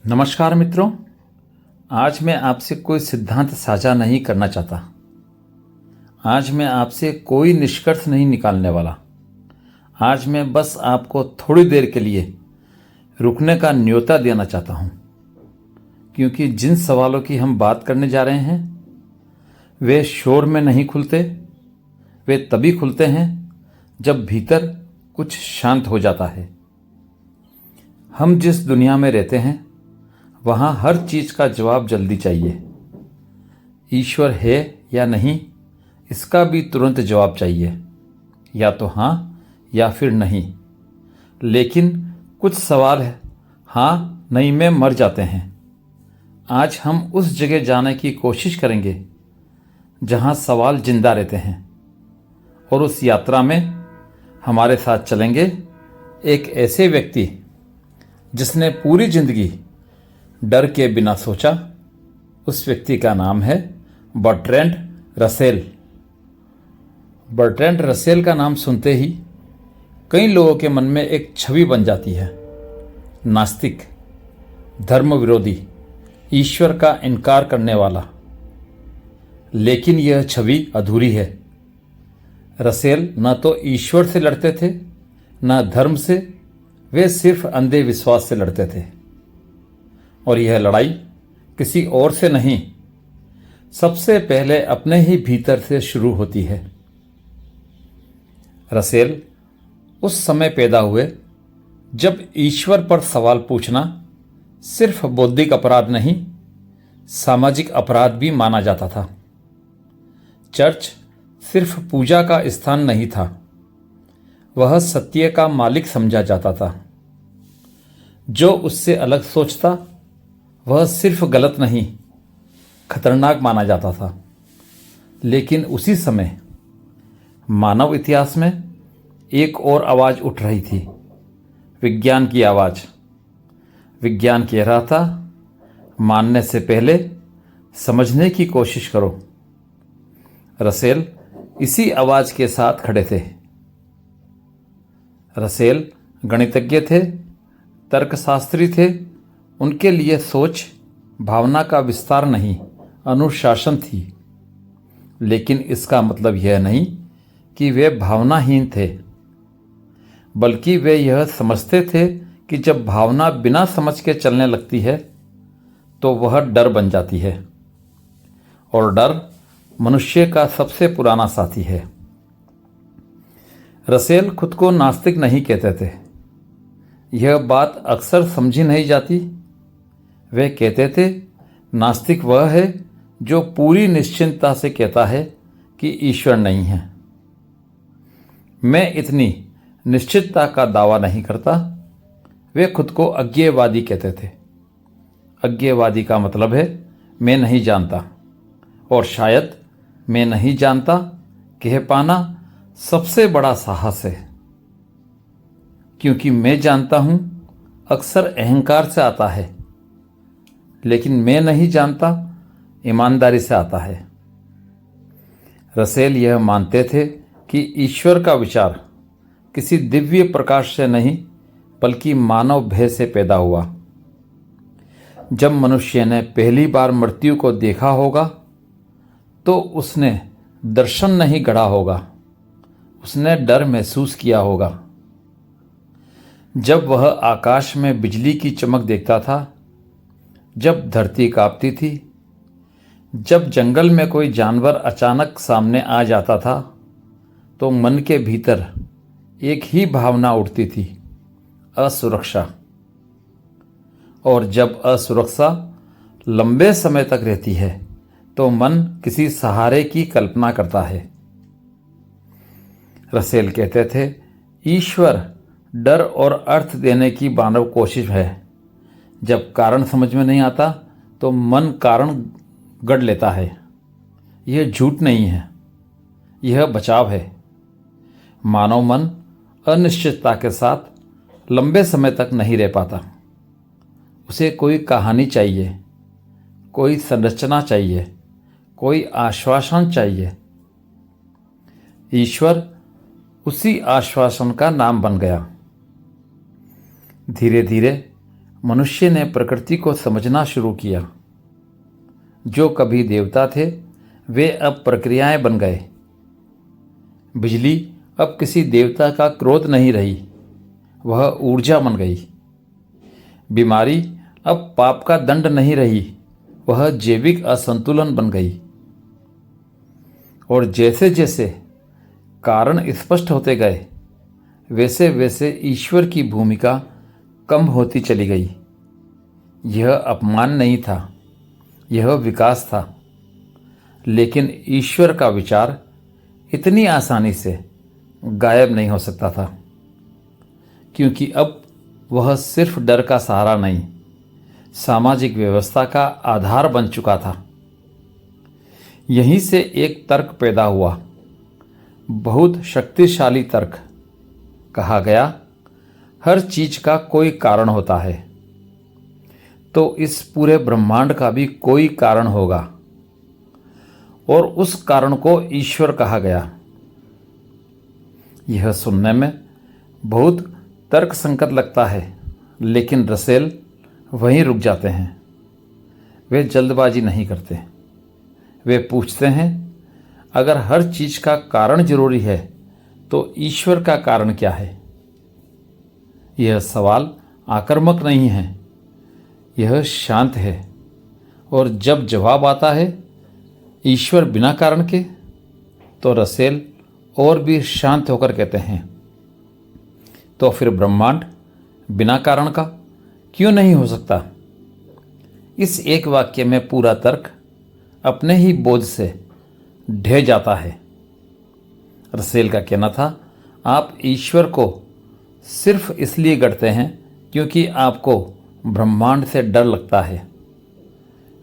नमस्कार मित्रों। आज मैं आपसे कोई सिद्धांत साझा नहीं करना चाहता। आज मैं आपसे कोई निष्कर्ष नहीं निकालने वाला। आज मैं बस आपको थोड़ी देर के लिए रुकने का न्योता देना चाहता हूं, क्योंकि जिन सवालों की हम बात करने जा रहे हैं वे शोर में नहीं खुलते। वे तभी खुलते हैं जब भीतर कुछ शांत हो जाता है। हम जिस दुनिया में रहते हैं वहाँ हर चीज़ का जवाब जल्दी चाहिए। ईश्वर है या नहीं, इसका भी तुरंत जवाब चाहिए, या तो हाँ या फिर नहीं। लेकिन कुछ सवाल हाँ नहीं में मर जाते हैं। आज हम उस जगह जाने की कोशिश करेंगे जहाँ सवाल जिंदा रहते हैं, और उस यात्रा में हमारे साथ चलेंगे एक ऐसे व्यक्ति जिसने पूरी जिंदगी डर के बिना सोचा। उस व्यक्ति का नाम है बर्ट्रैंड रसेल। बर्ट्रैंड रसेल का नाम सुनते ही कई लोगों के मन में एक छवि बन जाती है, नास्तिक, धर्म विरोधी, ईश्वर का इनकार करने वाला। लेकिन यह छवि अधूरी है। रसेल न तो ईश्वर से लड़ते थे न धर्म से, वे सिर्फ अंधे विश्वास से लड़ते थे। और यह लड़ाई किसी और से नहीं, सबसे पहले अपने ही भीतर से शुरू होती है। रसेल उस समय पैदा हुए जब ईश्वर पर सवाल पूछना सिर्फ बौद्धिक अपराध नहीं, सामाजिक अपराध भी माना जाता था। चर्च सिर्फ पूजा का स्थान नहीं था, वह सत्य का मालिक समझा जाता था। जो उससे अलग सोचता वह सिर्फ गलत नहीं, खतरनाक माना जाता था। लेकिन उसी समय मानव इतिहास में एक और आवाज़ उठ रही थी, विज्ञान की आवाज़। विज्ञान कह रहा था, मानने से पहले समझने की कोशिश करो। रसेल इसी आवाज़ के साथ खड़े थे। रसेल गणितज्ञ थे, तर्कशास्त्री थे। उनके लिए सोच भावना का विस्तार नहीं, अनुशासन थी। लेकिन इसका मतलब यह नहीं कि वे भावनाहीन थे, बल्कि वे यह समझते थे कि जब भावना बिना समझ के चलने लगती है तो वह डर बन जाती है, और डर मनुष्य का सबसे पुराना साथी है। रसेल खुद को नास्तिक नहीं कहते थे। यह बात अक्सर समझी नहीं जाती। वे कहते थे, नास्तिक वह है जो पूरी निश्चिंतता से कहता है कि ईश्वर नहीं है। मैं इतनी निश्चितता का दावा नहीं करता। वे खुद को अज्ञेयवादी कहते थे। अज्ञेयवादी का मतलब है मैं नहीं जानता, और शायद मैं नहीं जानता कह पाना सबसे बड़ा साहस है, क्योंकि मैं जानता हूं अक्सर अहंकार से आता है, लेकिन मैं नहीं जानता ईमानदारी से आता है। रसेल यह मानते थे कि ईश्वर का विचार किसी दिव्य प्रकाश से नहीं, बल्कि मानव भय से पैदा हुआ। जब मनुष्य ने पहली बार मृत्यु को देखा होगा तो उसने दर्शन नहीं गढ़ा होगा, उसने डर महसूस किया होगा। जब वह आकाश में बिजली की चमक देखता था, जब धरती कांपती थी, जब जंगल में कोई जानवर अचानक सामने आ जाता था, तो मन के भीतर एक ही भावना उठती थी, असुरक्षा। और जब असुरक्षा लंबे समय तक रहती है तो मन किसी सहारे की कल्पना करता है। रसेल कहते थे, ईश्वर डर और अर्थ देने की मानव कोशिश है। जब कारण समझ में नहीं आता तो मन कारण गढ़ लेता है। यह झूठ नहीं है, यह बचाव है। मानव मन अनिश्चितता के साथ लंबे समय तक नहीं रह पाता। उसे कोई कहानी चाहिए, कोई संरचना चाहिए, कोई आश्वासन चाहिए। ईश्वर उसी आश्वासन का नाम बन गया। धीरे धीरे मनुष्य ने प्रकृति को समझना शुरू किया। जो कभी देवता थे वे अब प्रक्रियाएं बन गए। बिजली अब किसी देवता का क्रोध नहीं रही, वह ऊर्जा बन गई। बीमारी अब पाप का दंड नहीं रही, वह जैविक असंतुलन बन गई। और जैसे जैसे कारण स्पष्ट होते गए वैसे वैसे ईश्वर की भूमिका कम होती चली गई। यह अपमान नहीं था, यह विकास था। लेकिन ईश्वर का विचार इतनी आसानी से गायब नहीं हो सकता था, क्योंकि अब वह सिर्फ डर का सहारा नहीं, सामाजिक व्यवस्था का आधार बन चुका था। यहीं से एक तर्क पैदा हुआ, बहुत शक्तिशाली तर्क। कहा गया, हर चीज का कोई कारण होता है, तो इस पूरे ब्रह्मांड का भी कोई कारण होगा, और उस कारण को ईश्वर कहा गया। यह सुनने में बहुत तर्कसंगत लगता है, लेकिन रसेल वहीं रुक जाते हैं। वे जल्दबाजी नहीं करते। वे पूछते हैं, अगर हर चीज का कारण जरूरी है तो ईश्वर का कारण क्या है? यह सवाल आक्रामक नहीं है, यह शांत है। और जब जवाब आता है ईश्वर बिना कारण के, तो रसेल और भी शांत होकर कहते हैं, तो फिर ब्रह्मांड बिना कारण का क्यों नहीं हो सकता? इस एक वाक्य में पूरा तर्क अपने ही बोझ से ढह जाता है। रसेल का कहना था, आप ईश्वर को सिर्फ इसलिए गढ़ते हैं क्योंकि आपको ब्रह्मांड से डर लगता है।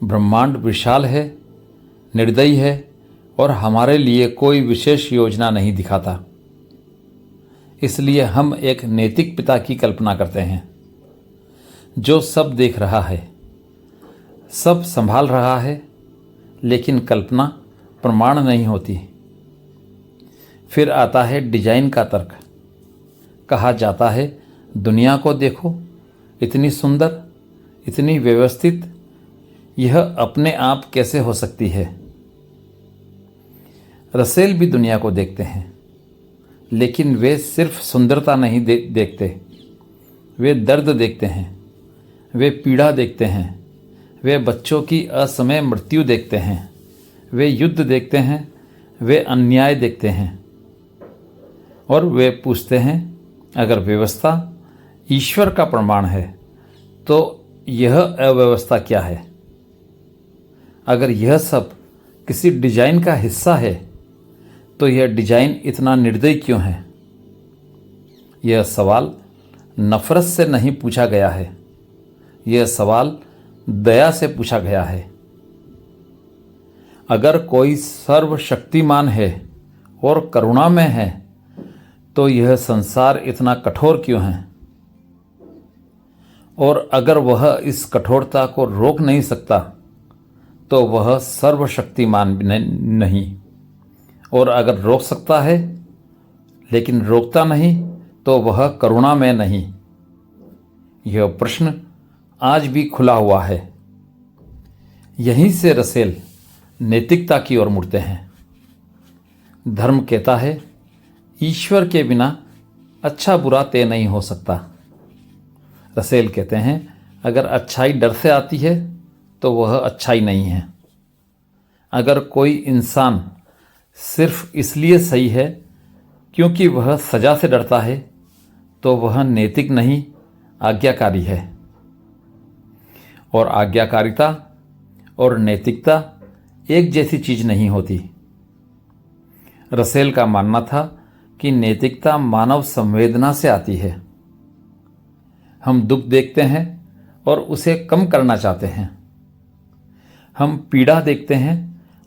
ब्रह्मांड विशाल है, निर्दयी है और हमारे लिए कोई विशेष योजना नहीं दिखाता। इसलिए हम एक नैतिक पिता की कल्पना करते हैं, जो सब देख रहा है, सब संभाल रहा है, लेकिन कल्पना प्रमाण नहीं होती। फिर आता है डिजाइन का तर्क। कहा जाता है, दुनिया को देखो, इतनी सुंदर, इतनी व्यवस्थित, यह अपने आप कैसे हो सकती है? रसेल भी दुनिया को देखते हैं, लेकिन वे सिर्फ सुंदरता नहीं देखते। वे दर्द देखते हैं, वे पीड़ा देखते हैं, वे बच्चों की असमय मृत्यु देखते हैं, वे युद्ध देखते हैं, वे अन्याय देखते हैं। और वे पूछते हैं, अगर व्यवस्था ईश्वर का प्रमाण है तो यह अव्यवस्था क्या है? अगर यह सब किसी डिजाइन का हिस्सा है तो यह डिजाइन इतना निर्दयी क्यों है? यह सवाल नफरत से नहीं पूछा गया है, यह सवाल दया से पूछा गया है। अगर कोई सर्वशक्तिमान है और करुणा में है तो यह संसार इतना कठोर क्यों है? और अगर वह इस कठोरता को रोक नहीं सकता तो वह सर्वशक्तिमान नहीं, और अगर रोक सकता है लेकिन रोकता नहीं तो वह करुणा में नहीं। यह प्रश्न आज भी खुला हुआ है। यहीं से रसेल नैतिकता की ओर मुड़ते हैं। धर्म कहता है, ईश्वर के बिना अच्छा बुरा तय नहीं हो सकता। रसेल कहते हैं, अगर अच्छाई डर से आती है तो वह अच्छाई नहीं है। अगर कोई इंसान सिर्फ इसलिए सही है क्योंकि वह सजा से डरता है तो वह नैतिक नहीं, आज्ञाकारी है। और आज्ञाकारिता और नैतिकता एक जैसी चीज नहीं होती। रसेल का मानना था कि नैतिकता मानव संवेदना से आती है। हम दुख देखते हैं और उसे कम करना चाहते हैं। हम पीड़ा देखते हैं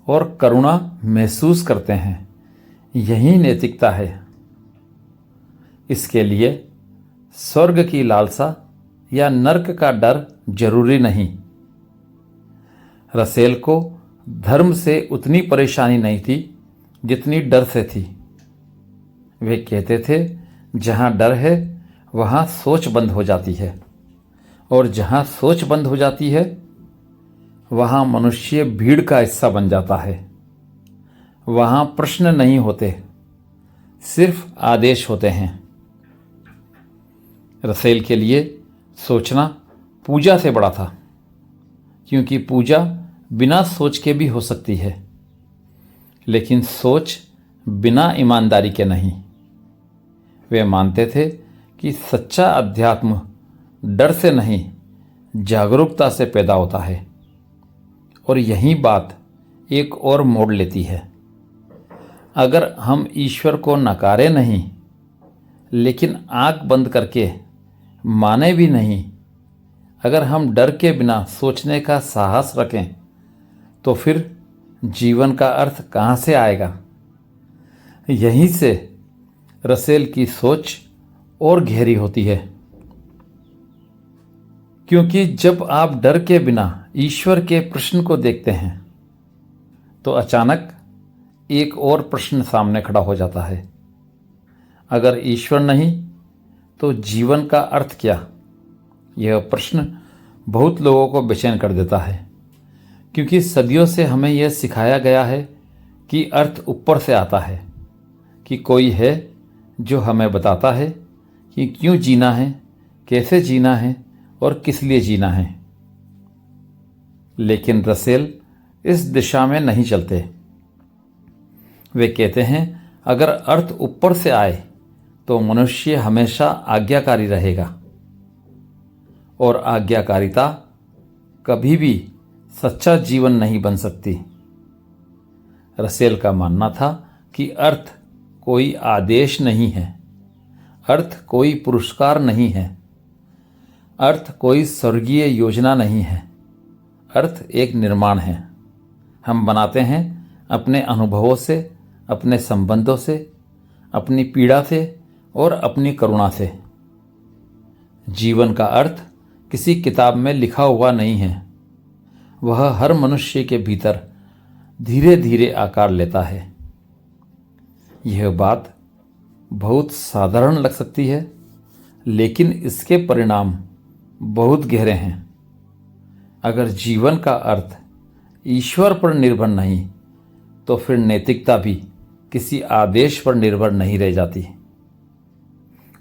और करुणा महसूस करते हैं। यही नैतिकता है। इसके लिए स्वर्ग की लालसा या नर्क का डर जरूरी नहीं। रसेल को धर्म से उतनी परेशानी नहीं थी जितनी डर से थी। वे कहते थे, जहां डर है वहां सोच बंद हो जाती है और जहाँ सोच बंद हो जाती है वहाँ मनुष्य भीड़ का हिस्सा बन जाता है। वहाँ प्रश्न नहीं होते, सिर्फ आदेश होते हैं। रसेल के लिए सोचना पूजा से बड़ा था, क्योंकि पूजा बिना सोच के भी हो सकती है, लेकिन सोच बिना ईमानदारी के नहीं। वे मानते थे कि सच्चा अध्यात्म डर से नहीं, जागरूकता से पैदा होता है। और यही बात एक और मोड़ लेती है। अगर हम ईश्वर को नकारे नहीं, लेकिन आंख बंद करके माने भी नहीं, अगर हम डर के बिना सोचने का साहस रखें, तो फिर जीवन का अर्थ कहाँ से आएगा? यहीं से रसेल की सोच और गहरी होती है, क्योंकि जब आप डर के बिना ईश्वर के प्रश्न को देखते हैं तो अचानक एक और प्रश्न सामने खड़ा हो जाता है। अगर ईश्वर नहीं तो जीवन का अर्थ क्या? यह प्रश्न बहुत लोगों को बेचैन कर देता है, क्योंकि सदियों से हमें यह सिखाया गया है कि अर्थ ऊपर से आता है, कि कोई है जो हमें बताता है कि क्यों जीना है, कैसे जीना है और किस लिए जीना है। लेकिन रसेल इस दिशा में नहीं चलते। वे कहते हैं अगर अर्थ ऊपर से आए तो मनुष्य हमेशा आज्ञाकारी रहेगा, और आज्ञाकारिता कभी भी सच्चा जीवन नहीं बन सकती। रसेल का मानना था कि अर्थ कोई आदेश नहीं है, अर्थ कोई पुरस्कार नहीं है, अर्थ कोई स्वर्गीय योजना नहीं है, अर्थ एक निर्माण है। हम बनाते हैं अपने अनुभवों से, अपने संबंधों से, अपनी पीड़ा से और अपनी करुणा से। जीवन का अर्थ किसी किताब में लिखा हुआ नहीं है, वह हर मनुष्य के भीतर धीरे धीरे आकार लेता है। यह बात बहुत साधारण लग सकती है, लेकिन इसके परिणाम बहुत गहरे हैं। अगर जीवन का अर्थ ईश्वर पर निर्भर नहीं, तो फिर नैतिकता भी किसी आदेश पर निर्भर नहीं रह जाती।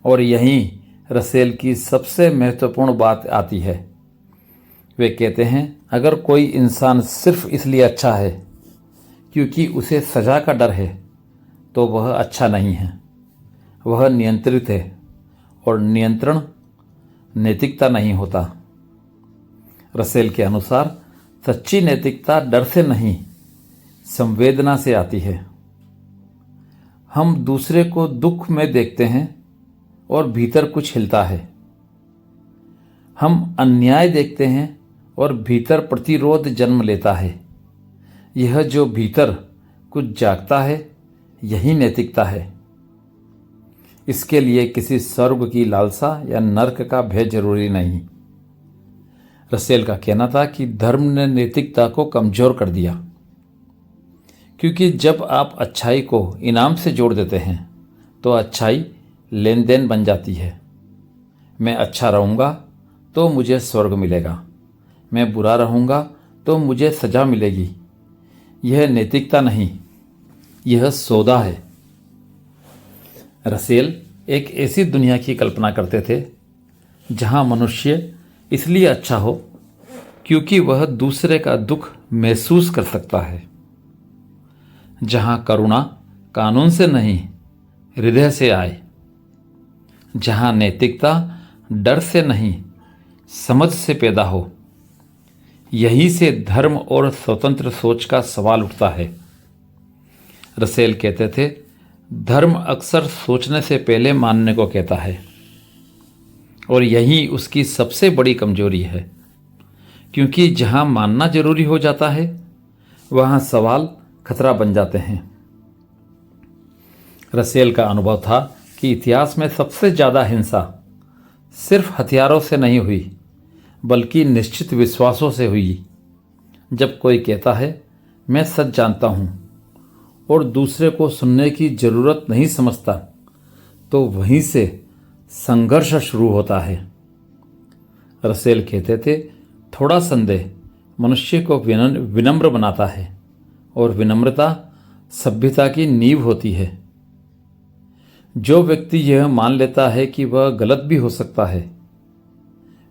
और यहीं रसेल की सबसे महत्वपूर्ण बात आती है। वे कहते हैं अगर कोई इंसान सिर्फ इसलिए अच्छा है क्योंकि उसे सजा का डर है, तो वह अच्छा नहीं है, वह नियंत्रित है, और नियंत्रण नैतिकता नहीं होता। रसेल के अनुसार सच्ची नैतिकता डर से नहीं, संवेदना से आती है। हम दूसरे को दुख में देखते हैं और भीतर कुछ हिलता है। हम अन्याय देखते हैं और भीतर प्रतिरोध जन्म लेता है। यह जो भीतर कुछ जागता है, यही नैतिकता है। इसके लिए किसी स्वर्ग की लालसा या नर्क का भय जरूरी नहीं। रसेल का कहना था कि धर्म ने नैतिकता को कमजोर कर दिया, क्योंकि जब आप अच्छाई को इनाम से जोड़ देते हैं तो अच्छाई लेन देन बन जाती है। मैं अच्छा रहूँगा तो मुझे स्वर्ग मिलेगा, मैं बुरा रहूँगा तो मुझे सजा मिलेगी। यह नैतिकता नहीं, यह सौदा है। रसेल एक ऐसी दुनिया की कल्पना करते थे जहाँ मनुष्य इसलिए अच्छा हो क्योंकि वह दूसरे का दुख महसूस कर सकता है, जहाँ करुणा कानून से नहीं हृदय से आए, जहाँ नैतिकता डर से नहीं समझ से पैदा हो। यहीं से धर्म और स्वतंत्र सोच का सवाल उठता है। रसेल कहते थे धर्म अक्सर सोचने से पहले मानने को कहता है, और यही उसकी सबसे बड़ी कमजोरी है, क्योंकि जहाँ मानना जरूरी हो जाता है वहाँ सवाल खतरा बन जाते हैं। रसेल का अनुभव था कि इतिहास में सबसे ज़्यादा हिंसा सिर्फ हथियारों से नहीं हुई, बल्कि निश्चित विश्वासों से हुई। जब कोई कहता है मैं सच जानता हूँ और दूसरे को सुनने की ज़रूरत नहीं समझता, तो वहीं से संघर्ष शुरू होता है। रसेल कहते थे, थोड़ा संदेह मनुष्य को विनम्र बनाता है और विनम्रता सभ्यता की नींव होती है। जो व्यक्ति यह मान लेता है कि वह गलत भी हो सकता है,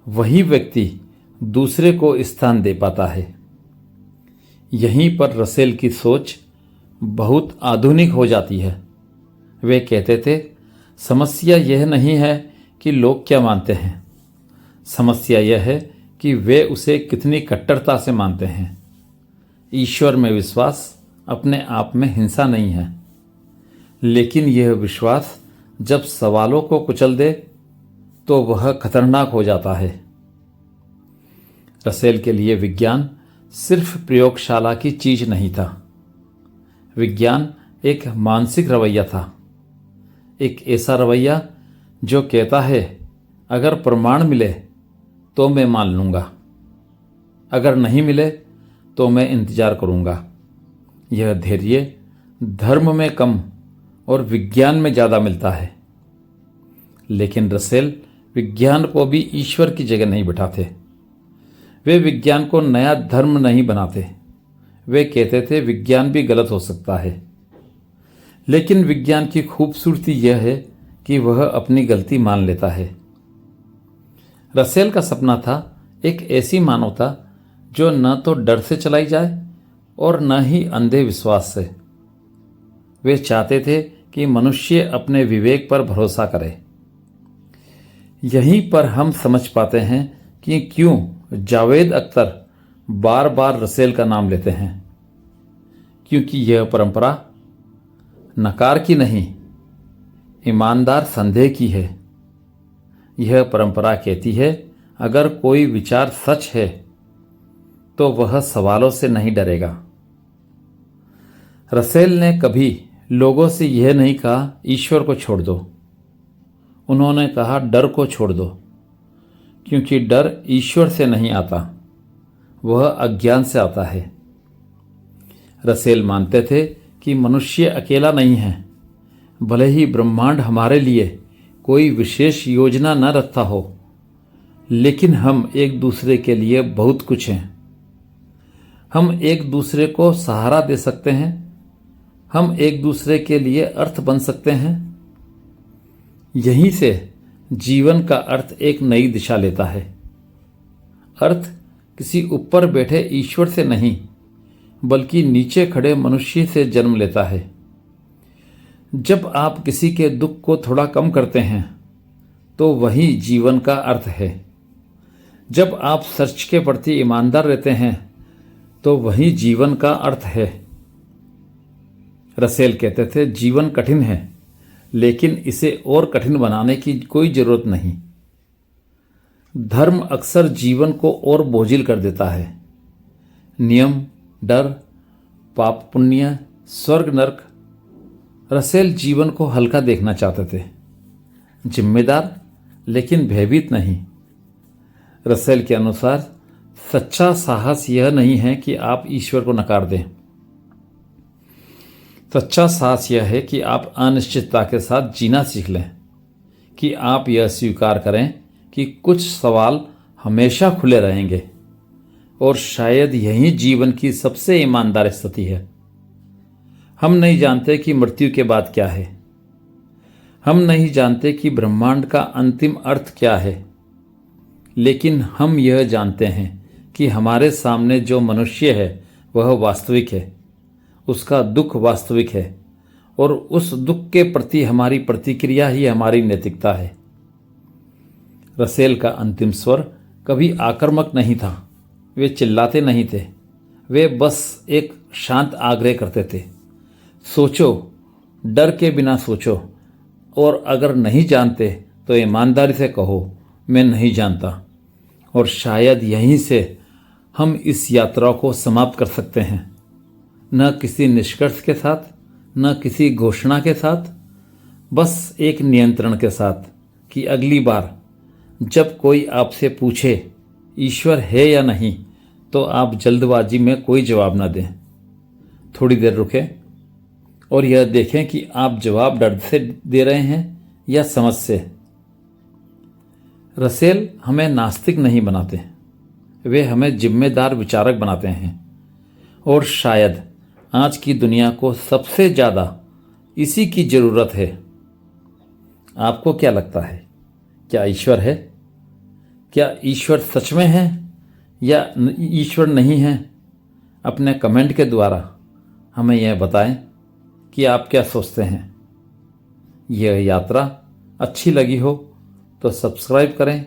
वही व्यक्ति दूसरे को स्थान दे पाता है। यहीं पर रसेल की सोच बहुत आधुनिक हो जाती है। वे कहते थे, समस्या यह नहीं है कि लोग क्या मानते हैं, समस्या यह है कि वे उसे कितनी कट्टरता से मानते हैं। ईश्वर में विश्वास अपने आप में हिंसा नहीं है, लेकिन यह विश्वास जब सवालों को कुचल दे तो वह खतरनाक हो जाता है। रसेल के लिए विज्ञान सिर्फ प्रयोगशाला की चीज नहीं था। विज्ञान एक मानसिक रवैया था, एक ऐसा रवैया जो कहता है, अगर प्रमाण मिले तो मैं मान लूँगा, अगर नहीं मिले तो मैं इंतजार करूँगा। यह धैर्य धर्म में कम और विज्ञान में ज़्यादा मिलता है। लेकिन रसेल विज्ञान को भी ईश्वर की जगह नहीं बिठाते। वे विज्ञान को नया धर्म नहीं बनाते। वे कहते थे, विज्ञान भी गलत हो सकता है, लेकिन विज्ञान की खूबसूरती यह है कि वह अपनी गलती मान लेता है। रसेल का सपना था एक ऐसी मानवता जो न तो डर से चलाई जाए और न ही अंधे विश्वास से। वे चाहते थे कि मनुष्य अपने विवेक पर भरोसा करे। यहीं पर हम समझ पाते हैं कि क्यों जावेद अख्तर बार बार रसेल का नाम लेते हैं, क्योंकि यह परंपरा नकार की नहीं, ईमानदार संदेह की है। यह परंपरा कहती है, अगर कोई विचार सच है तो वह सवालों से नहीं डरेगा। रसेल ने कभी लोगों से यह नहीं कहा, ईश्वर को छोड़ दो। उन्होंने कहा, डर को छोड़ दो, क्योंकि डर ईश्वर से नहीं आता, वह अज्ञान से आता है। रसेल मानते थे कि मनुष्य अकेला नहीं है। भले ही ब्रह्मांड हमारे लिए कोई विशेष योजना न रखता हो, लेकिन हम एक दूसरे के लिए बहुत कुछ हैं। हम एक दूसरे को सहारा दे सकते हैं, हम एक दूसरे के लिए अर्थ बन सकते हैं। यहीं से जीवन का अर्थ एक नई दिशा लेता है। अर्थ किसी ऊपर बैठे ईश्वर से नहीं, बल्कि नीचे खड़े मनुष्य से जन्म लेता है। जब आप किसी के दुख को थोड़ा कम करते हैं तो वही जीवन का अर्थ है। जब आप सच के प्रति ईमानदार रहते हैं तो वही जीवन का अर्थ है। रसेल कहते थे, जीवन कठिन है, लेकिन इसे और कठिन बनाने की कोई जरूरत नहीं। धर्म अक्सर जीवन को और बोझिल कर देता है। नियम, डर, पाप पुण्य, स्वर्ग नरक। रसेल जीवन को हल्का देखना चाहते थे, जिम्मेदार लेकिन भयभीत नहीं। रसेल के अनुसार सच्चा साहस यह नहीं है कि आप ईश्वर को नकार दें। सच्चा साहस यह है कि आप अनिश्चितता के साथ जीना सीख लें, कि आप यह स्वीकार करें कि कुछ सवाल हमेशा खुले रहेंगे, और शायद यही जीवन की सबसे ईमानदार स्थिति है। हम नहीं जानते कि मृत्यु के बाद क्या है। हम नहीं जानते कि ब्रह्मांड का अंतिम अर्थ क्या है, लेकिन हम यह जानते हैं कि हमारे सामने जो मनुष्य है वह वास्तविक है, उसका दुख वास्तविक है, और उस दुख के प्रति हमारी प्रतिक्रिया ही हमारी नैतिकता है। रसेल का अंतिम स्वर कभी आक्रामक नहीं था। वे चिल्लाते नहीं थे, वे बस एक शांत आग्रह करते थे, सोचो, डर के बिना सोचो, और अगर नहीं जानते तो ईमानदारी से कहो, मैं नहीं जानता। और शायद यहीं से हम इस यात्रा को समाप्त कर सकते हैं, न किसी निष्कर्ष के साथ, न किसी घोषणा के साथ, बस एक नियंत्रण के साथ कि अगली बार जब कोई आपसे पूछे ईश्वर है या नहीं, तो आप जल्दबाजी में कोई जवाब न दें। थोड़ी देर रुकें और यह देखें कि आप जवाब डर से दे रहे हैं या समझ से। रसेल हमें नास्तिक नहीं बनाते, वे हमें जिम्मेदार विचारक बनाते हैं। और शायद आज की दुनिया को सबसे ज़्यादा इसी की ज़रूरत है। आपको क्या लगता है, क्या ईश्वर है? क्या ईश्वर सच में है या ईश्वर नहीं है? अपने कमेंट के द्वारा हमें यह बताएं कि आप क्या सोचते हैं। यह यात्रा अच्छी लगी हो तो सब्सक्राइब करें,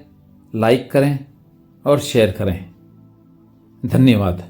लाइक करें और शेयर करें। धन्यवाद।